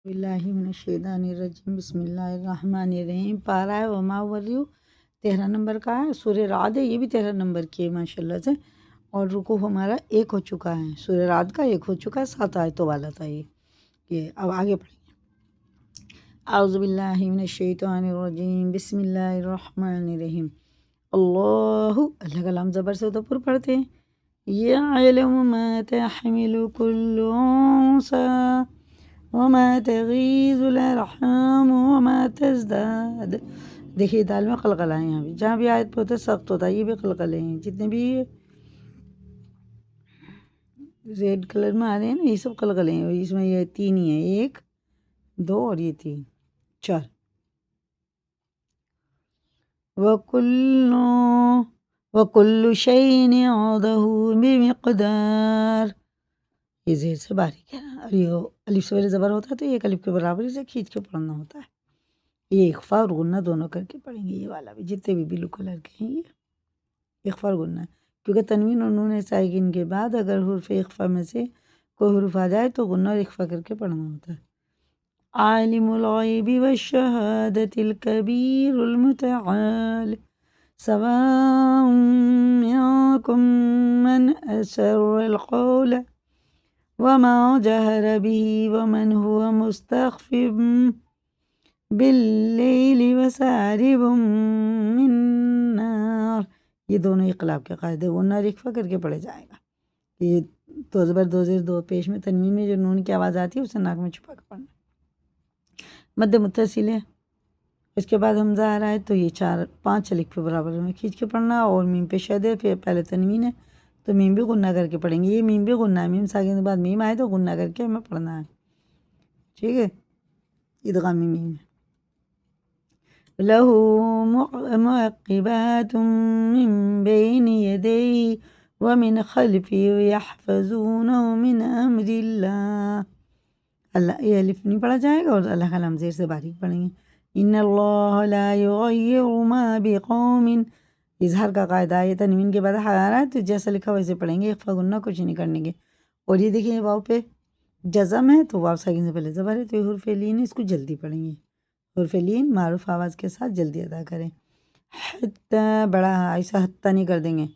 باللہ من الشیطان الرجیم بسم اللہ الرحمن الرحیم۔ پارہ ہے وما وریو 13 نمبر کا ہے۔ سورہ رعد ہے، یہ بھی 13 نمبر کی ہے ماشاءاللہ سے، اور رکوع ہمارا 1 ہو چکا ہے۔ سورہ رعد کا 1 ہو چکا ہے، 7 آیتوں والا تھا یہ اب آگے پڑھیں گے۔ اعوذ باللہ من الشیطان الرجیم بسم اللہ الرحمن الرحیم۔ اللہ کا لام زبر سے ادھر پڑھتے ہیں۔ یعلم ما تحمل کل انثی وما تغیض الارحام وما تزداد۔ دیکھیے دال میں قلقلہ ہیں، یہاں بھی جہاں بھی آیت پہ سخت ہوتا ہے یہ بھی قلقلے ہیں، جتنے بھی ریڈ کلر میں آ رہے ہیں نا یہ سب قلقلے ہیں۔ اس میں یہ 3 ہی ہیں، 1 2 اور یہ 3 4۔ وَكُلُّ شَيْءٍ عِندَهُ بِمِقْدَارٍ۔ یہ زیر سے باریک ہے نا، اور یہ الف سے پہلے زبر ہوتا ہے تو ایک الف کے برابر اسے کھینچ کے پڑھنا ہوتا ہے۔ یہ اخفا اور غنہ دونوں کر کے پڑھیں گے، یہ والا بھی جتنے بھی بلو کلر کے ہیں یہ اخفا اور غنہ ہے، کیونکہ تنوین اور نون ساکن کے بعد اگر حرف اخفا میں سے کوئی حرف آ جائے تو غنہ اور اخفا کر کے پڑھنا ہوتا ہے۔ عالم الغیب والشہادۃ الکبیر المتعال سواء منکم من اسر القول وما جہر به ومن هو مستخف باللیل وسارب بالنار۔ یہ دونوں اقلاب کے قاعدے غنہ اور اخفا کر کے پڑھے جائے گا۔ یہ دو زبر دو زیر دو پیش میں تنوین میں جو نون کی آواز آتی ہے اسے ناک میں چھپا کے پڑھنا۔ مد متصل ہے، اس کے بعد حمزہ آ رہا ہے تو یہ 5 الف کے برابر میں کھینچ کے پڑھنا، اور میم پہ شد ہے، پھر پہلے تنوین ہے تو میم بھی غنہ کر کے پڑھیں گے۔ یہ میم بھی غنہ ہے، میم ساکن کے بعد میم آئے تو غنہ کر کے ہمیں پڑھنا ہے، ٹھیک ہے۔ ادغامی میم ہے۔ لَهُ مُعَقِّبَاتٌ مِّن بَيْنِ يَدَيْهِ وَمِنْ خَلْفِهِ يَحْفَظُونَهُ مِنْ أَمْرِ اللَّهِ۔ اللہ یہ الف نہیں پڑھا جائے گا اور اللہ کا لام زیر سے باریک پڑھیں گے۔ إِنَّ اللَّهَ لَا يُغَيِّرُ مَا بِقَوْمٍ۔ اظہار کا قاعدہ ہے، تنوین کے بعد آ رہا ہے تو جیسا لکھا ویسے پڑھیں گے، اخفا غنہ کچھ نہیں کرنے گے۔ اور یہ دیکھیں واو پہ جزم ہے تو واو ساکن سے پہلے زبر ہے تو یہ حرف لین ہے، اس کو جلدی پڑھیں گے۔ حرف لین معروف آواز کے ساتھ جلدی ادا کریں۔ حتی بڑا ایسا حتی نہیں کر دیں گے،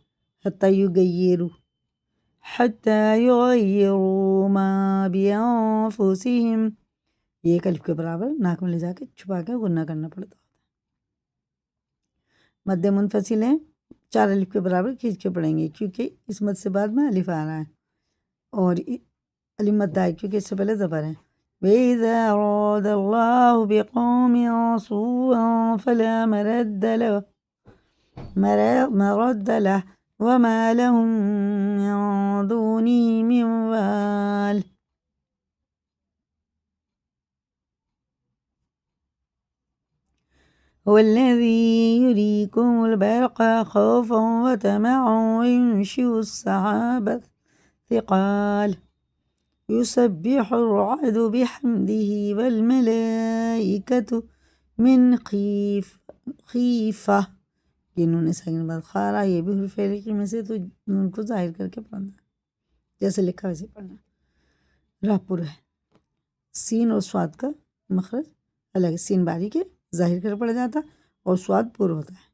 حتی یغیروا، حتی یغیروا ما بانفسہم۔ یہ ایک الف کے برابر ناک میں لے جا کے چھپا کے غنہ کرنا پڑتا ہے۔ مد منفصل ہے، 4 الف کے برابر کھینچ کے پڑھیں گے کیونکہ اس مد سے بعد میں الف آ رہا ہے، اور الف مد ہے کیونکہ اس سے پہلے زبر ہے۔ وَإِذَا أَرَادَ اللَّهُ بِقَوْمٍ سُوءًا فَلَا مَرَدَّ لَهُ وَمَا لَهُم مِّن دُونِهِ مِن وَالٍ۔ هو الذي يريكم البرق خوفا وطمعا وينشئ السحاب الثقال يسبح الرعد بحمده والملائكة من خیفہ۔ یہ نون ساکن بعد خارا، یہ بھی حرف لکھی میں سے تو نون کو ظاہر کر کے پڑھنا، جیسے لکھا ویسے پڑھنا۔ راہ پر ہے، سین اور سواد کا مخرج الگ، سین باریک ہے ظاہر کر پڑ جاتا اور سواد پر ہوتا ہے۔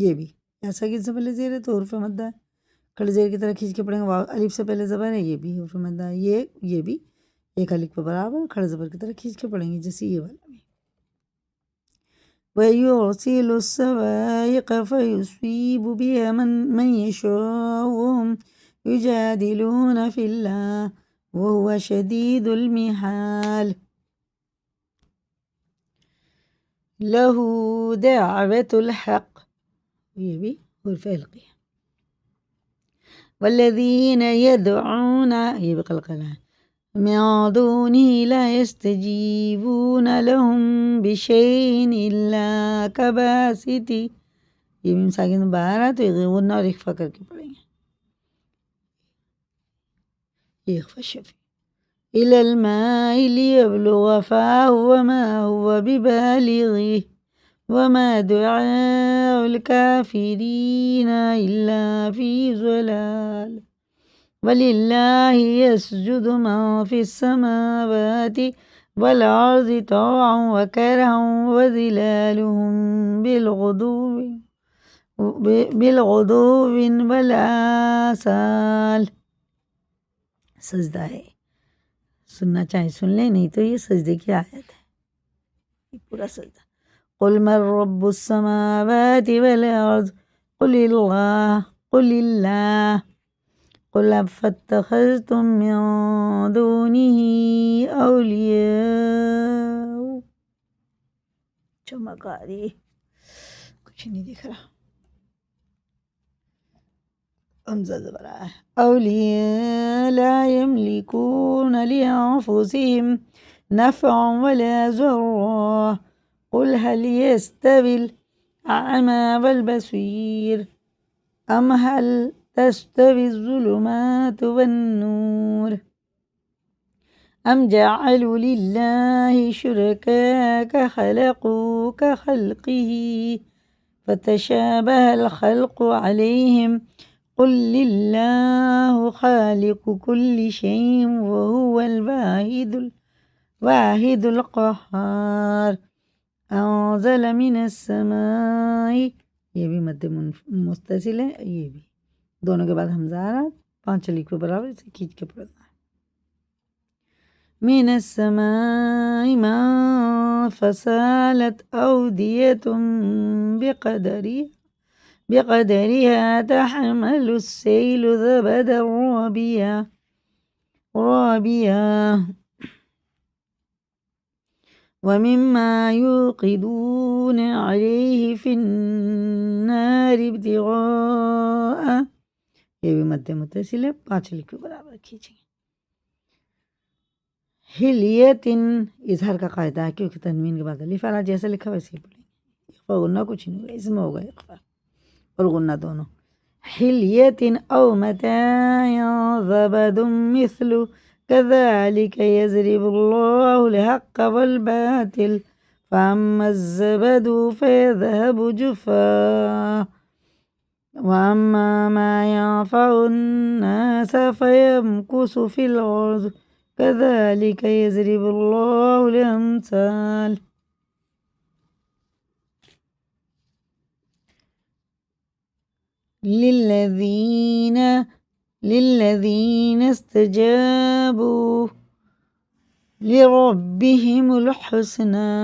یہ بھی ایسا کہ سے پہلے زیر ہے تو حرف مدہ ہے، کھڑے زیر کی طرح کھینچ کے پڑھیں گے۔ الف سے پہلے زبر ہے، یہ بھی حرف مدہ ہے، یہ بھی ایک الف کے برابر کھڑے زبر کی طرح کھینچ کے پڑھیں گے، جیسے یہ والا بھی۔ وَيُرْسِلُ الصَّوَاعِقَ فَيُصِيبُ بِهَا مَن يَشَاءُ وَهُمْ يُجَادِلُونَ فِي اللَّهِ وَهُوَ شَدِيدُ الْمِحَالِ۔ لَهُ دَعْوَةُ الْحَقِّ، یہ بھی حرف حلقی ہے۔ وَالَّذِينَ يَدْعُونَ، یہ بھی قلقلہ ہے، مِن دُونِهِ لَا يَسْتَجِيبُونَ لَهُم بِشَيْءٍ إِلَّا كَبَاسِطِ، یہ میم ساکن باہر ہے تو یہ غنہ اور اخفا کر کے پڑھیں گے، یہ اخفا شفی۔ إِلَى الْمَاءِ لِيَبْلُغَ فَاهُ وَمَا هُوَ بِبَالِغِهِ وَمَا دُعَاءُ الْكَافِرِينَ إِلَّا فِي ضَلَالٍ۔ وَلِلَّهِ يَسْجُدُ مَن فِي السَّمَاوَاتِ والأرض طوعا وكرها وظلالهم بالغدو والآصال۔ سجدہ ہے، سننا چاہیں سن لیں، نہیں تو یہ سجدے کی آیت ہے، یہ پورا سجدہ۔ قل من رب السماوات والأرض قل اللہ قل فاتخذتم من دونه اولیاء۔ چمک آ رہی، کچھ نہیں دکھ رہا، حمزہ زبر ہے۔ اولیاء لا یملکون لانفسهم نفعا ولا ضرا قل هل يستوي الأعمى والبصير أم هل تستوي الظلمات والنور أم جعلوا لله شركاء خلقوا كخلقه فتشابه الخلق عليهم قل لله خالق كل شيء وهو الواحد القهار أنزل من السماء، یہ بھی مد متصل ہے، یہ بھی دونوں کے بعد حمزہ آ رہا، 5 لکھ کے برابر، اسے کھینچ کے پڑھنا ہے۔ من السماء ماء فسالت أودية بقدرها تحمل السيل زبدا رابيا ومما يوقدون عليه في النار ابتغاء، یہ بھی مد متصل ہے، 5 لکھ کے برابر کھینچیں۔ حلیتن، اظہار کا قاعدہ ہے کیونکہ تنوین کے بعد الف آ رہا، جیسا لکھا ویسے ہی پڑھیں گے، اخفا غنہ کچھ نہیں ہوگا، اس میں ہوگا اخفا اور غنہ دونوں۔ حلیتن او متاع زبد مثل كذلك يضرب الله الحق والباطل فأما الزبد فيذهب جفاء وأما ما ينفع الناس فيمكث في الأرض كذلك يضرب الله الأمثال۔ للذين استجابوا لربهم الحسنى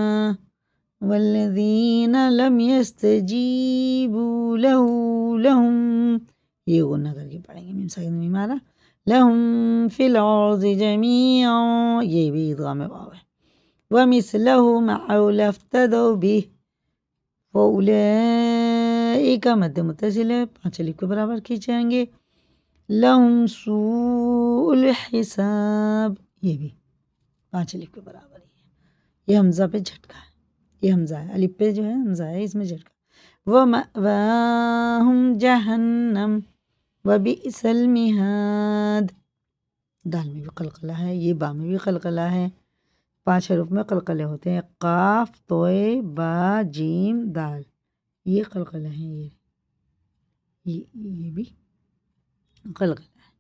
والذين لم يستجيبوا له لهم، یہ غنہ کر کے پڑھیں گے، میم ساکن میم آ رہا، لهم في الأرض جميعا، یہ بھی ادغام واو ہے، ومثله معه لافتدوا به وأولئك مد متصل ہے، 5 الف کے برابر کھینچیں گے، لهم سوء الحساب، یہ بھی 5 الف کے برابر ہی ہے، یہ حمزہ پہ جھٹکا ہے، یہ حمزہ ہے، الف پہ جو ہے حمزہ ہے، اس میں جھٹکا۔ وَمَأْوَاهُمْ جَهَنَّمُ وَبِئْسَ الْمِہَادُ، دال میں بھی قلقلہ ہے، یہ با میں بھی قلقلہ ہے، 5 حروف میں قلقلے ہوتے ہیں، قاف توئے با جیم دال، یہ قلقلہ ہیں، یہ بھی قلقلہ ہے،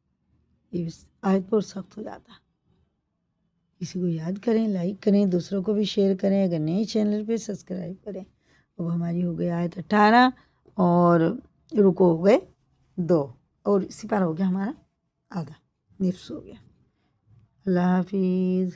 یہ آیت پر سخت ہو جاتا۔ کسی کو یاد کریں، لائک کریں، دوسروں کو بھی شیئر کریں، اگر نئے چینل پہ سبسکرائب کریں۔ اب ہماری ہو گئی آیت 18 اور رکو ہو گئے 2 اور اسی پر ہو گیا ہمارا آدھا، نصف ہو گیا۔ اللہ حافظ۔